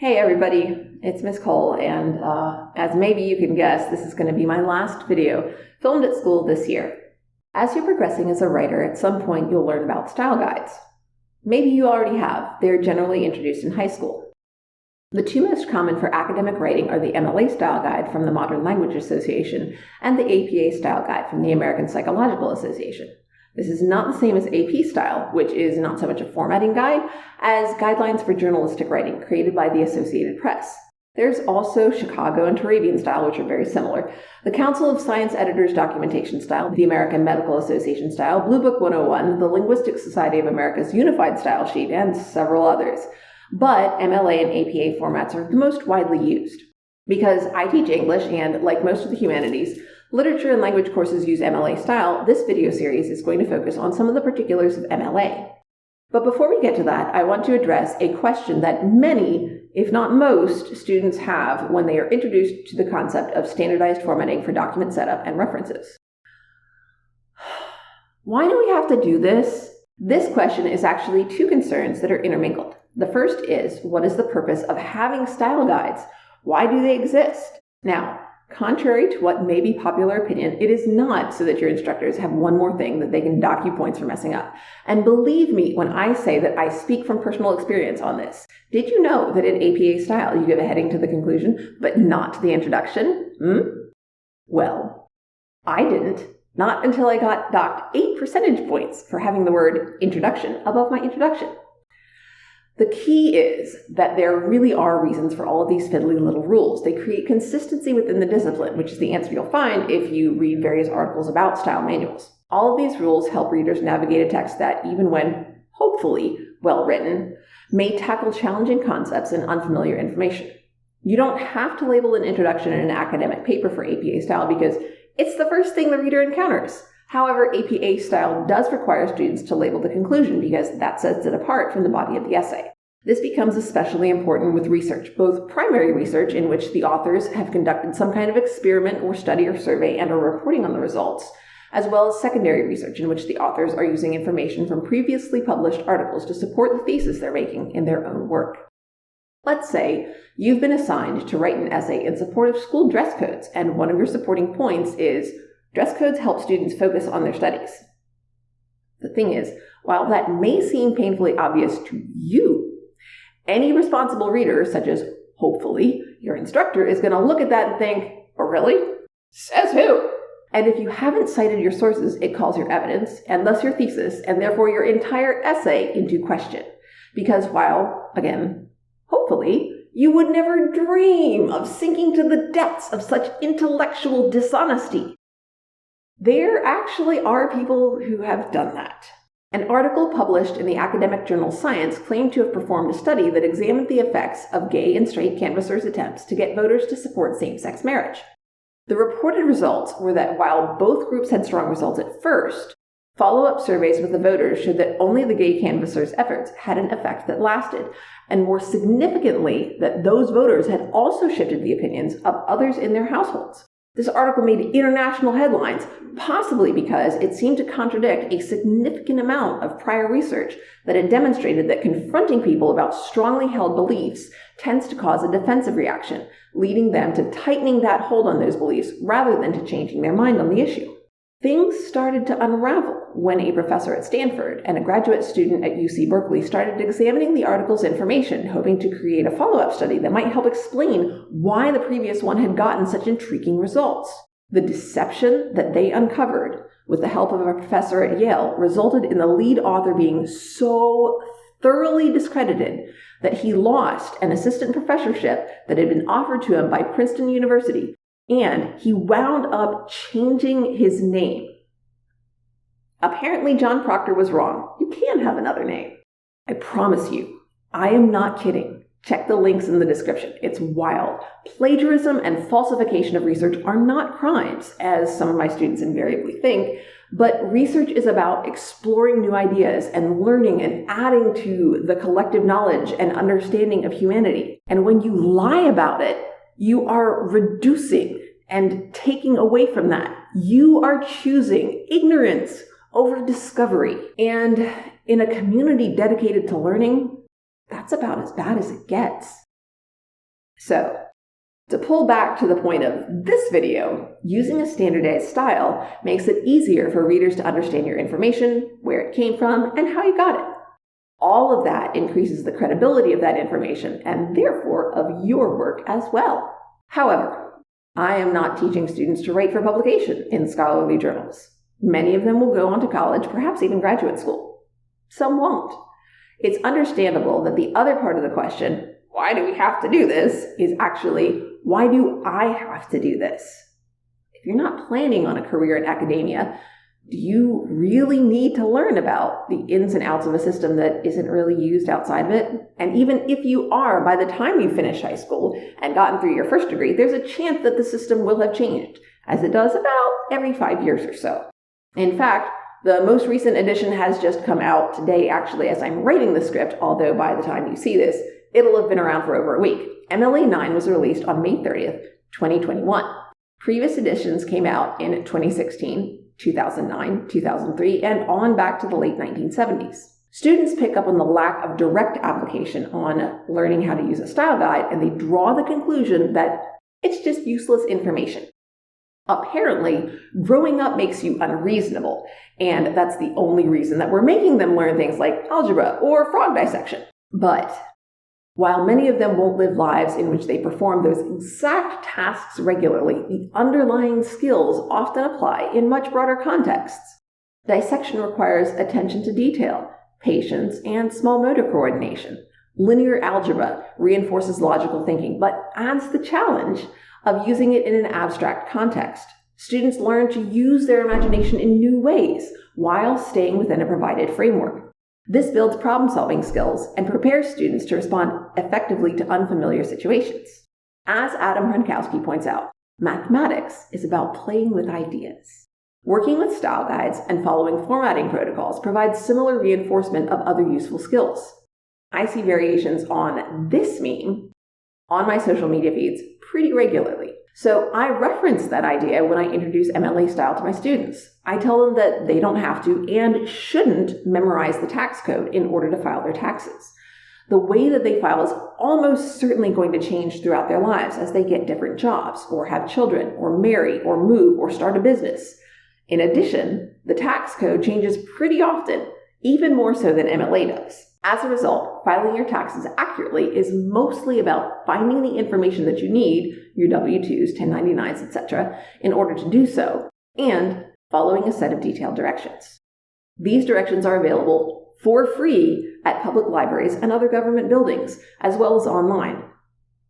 Hey everybody, it's Miss Cole, and as maybe you can guess, this is going to be my last video filmed at school this year. As you're progressing as a writer, at some point you'll learn about style guides. Maybe you already have. They're generally introduced in high school. The two most common for academic writing are the Mla Style Guide from the Modern Language Association and the APA Style Guide from the American Psychological Association. This is not the same as AP Style, which is not so much a formatting guide as guidelines for journalistic writing created by the Associated Press. There's also Chicago and Turabian Style, which are very similar, the Council of Science Editors Documentation Style, the American Medical Association Style, Blue Book 101, the Linguistic Society of America's Unified Style Sheet, and several others. But MLA and APA formats are the most widely used. Because I teach English and, like most of the humanities, literature and language courses use MLA style, this video series is going to focus on some of the particulars of MLA. But before we get to that, I want to address a question that many, if not most, students have when they are introduced to the concept of standardized formatting for document setup and references. Why do we have to do this? This question is actually two concerns that are intermingled. The first is, what is the purpose of having style guides? Why do they exist? Now, contrary to what may be popular opinion, it is not so that your instructors have one more thing that they can dock you points for messing up. And believe me when I say that I speak from personal experience on this. Did you know that in APA style you give a heading to the conclusion, but not to the introduction? Well, I didn't. Not until I got docked 8 percentage points for having the word introduction above my introduction. The key is that there really are reasons for all of these fiddly little rules. They create consistency within the discipline, which is the answer you'll find if you read various articles about style manuals. All of these rules help readers navigate a text that, even when hopefully well written, may tackle challenging concepts and unfamiliar information. You don't have to label an introduction in an academic paper for APA style because it's the first thing the reader encounters. However, APA style does require students to label the conclusion because that sets it apart from the body of the essay. This becomes especially important with research, both primary research in which the authors have conducted some kind of experiment or study or survey and are reporting on the results, as well as secondary research in which the authors are using information from previously published articles to support the thesis they're making in their own work. Let's say you've been assigned to write an essay in support of school dress codes, and one of your supporting points is dress codes help students focus on their studies. The thing is, while that may seem painfully obvious to you, any responsible reader, such as, hopefully, your instructor, is going to look at that and think, oh really? Says who? And if you haven't cited your sources, it calls your evidence, and thus your thesis, and therefore your entire essay into question. Because while, again, hopefully, you would never dream of sinking to the depths of such intellectual dishonesty, there actually are people who have done that. An article published in the academic journal Science claimed to have performed a study that examined the effects of gay and straight canvassers' attempts to get voters to support same-sex marriage. The reported results were that while both groups had strong results at first, follow-up surveys with the voters showed that only the gay canvassers' efforts had an effect that lasted, and more significantly, that those voters had also shifted the opinions of others in their households. This article made international headlines, possibly because it seemed to contradict a significant amount of prior research that had demonstrated that confronting people about strongly held beliefs tends to cause a defensive reaction, leading them to tightening that hold on those beliefs rather than to changing their mind on the issue. Things started to unravel when a professor at Stanford and a graduate student at UC Berkeley started examining the article's information, hoping to create a follow-up study that might help explain why the previous one had gotten such intriguing results. The deception that they uncovered, with the help of a professor at Yale, resulted in the lead author being so thoroughly discredited that he lost an assistant professorship that had been offered to him by Princeton University, and he wound up changing his name. Apparently, John Proctor was wrong. You can have another name. I promise you, I am not kidding. Check the links in the description. It's wild. Plagiarism and falsification of research are not crimes, as some of my students invariably think, but research is about exploring new ideas and learning and adding to the collective knowledge and understanding of humanity. And when you lie about it, you are reducing and taking away from that. You are choosing ignorance over discovery. And in a community dedicated to learning, that's about as bad as it gets. So, to pull back to the point of this video, using a standardized style makes it easier for readers to understand your information, where it came from, and how you got it. All of that increases the credibility of that information and therefore of your work as well. However, I am not teaching students to write for publication in scholarly journals. Many of them will go on to college, perhaps even graduate school. Some won't. It's understandable that the other part of the question, why do we have to do this, is actually, why do I have to do this? If you're not planning on a career in academia, do you really need to learn about the ins and outs of a system that isn't really used outside of it? And even if you are, by the time you finish high school and gotten through your first degree, there's a chance that the system will have changed, as it does about every 5 years or so. In fact, the most recent edition has just come out today, actually, as I'm writing the script, although by the time you see this, it'll have been around for over a week. MLA 9 was released on May 30th, 2021. Previous editions came out in 2016, 2009, 2003, and on back to the late 1970s. Students pick up on the lack of direct application on learning how to use a style guide, and they draw the conclusion that it's just useless information. Apparently, growing up makes you unreasonable, and that's the only reason that we're making them learn things like algebra or frog dissection. But while many of them won't live lives in which they perform those exact tasks regularly, the underlying skills often apply in much broader contexts. Dissection requires attention to detail, patience, and small motor coordination. Linear algebra reinforces logical thinking, but adds the challenge of using it in an abstract context. Students learn to use their imagination in new ways while staying within a provided framework. This builds problem-solving skills and prepares students to respond effectively to unfamiliar situations. As Adam Hrunkowski points out, mathematics is about playing with ideas. Working with style guides and following formatting protocols provides similar reinforcement of other useful skills. I see variations on this meme on my social media feeds pretty regularly. So I reference that idea when I introduce MLA style to my students. I tell them that they don't have to and shouldn't memorize the tax code in order to file their taxes. The way that they file is almost certainly going to change throughout their lives as they get different jobs, or have children, or marry, or move, or start a business. In addition, the tax code changes pretty often, even more so than MLA does. As a result, filing your taxes accurately is mostly about finding the information that you need, your W-2s, 1099s, etc., in order to do so, and following a set of detailed directions. These directions are available for free at public libraries and other government buildings, as well as online.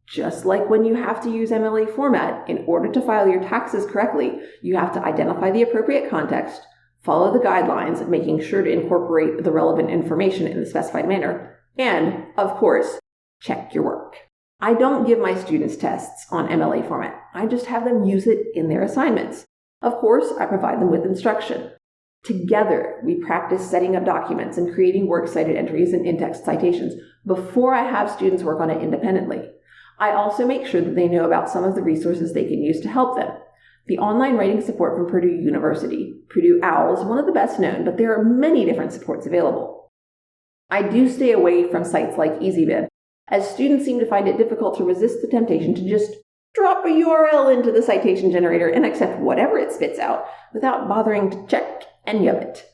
Just like when you have to use MLA format, in order to file your taxes correctly, you have to identify the appropriate context, follow the guidelines, making sure to incorporate the relevant information in the specified manner, and, of course, check your work. I don't give my students tests on MLA format. I just have them use it in their assignments. Of course, I provide them with instruction. Together, we practice setting up documents and creating works cited entries and in-text citations before I have students work on it independently. I also make sure that they know about some of the resources they can use to help them. The online writing support from Purdue University, Purdue OWL, is one of the best known, but there are many different supports available. I do stay away from sites like EasyBib, as students seem to find it difficult to resist the temptation to just drop a URL into the citation generator and accept whatever it spits out without bothering to check any of it.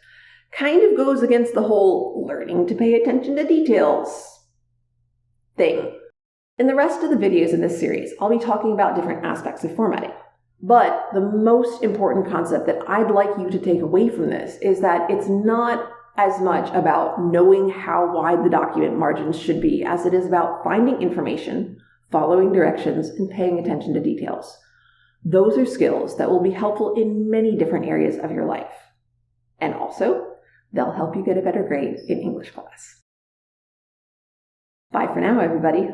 Kind of goes against the whole learning to pay attention to details thing. In the rest of the videos in this series, I'll be talking about different aspects of formatting. But the most important concept that I'd like you to take away from this is that it's not as much about knowing how wide the document margins should be as it is about finding information, following directions, and paying attention to details. Those are skills that will be helpful in many different areas of your life. And also, they'll help you get a better grade in English class. Bye for now, everybody.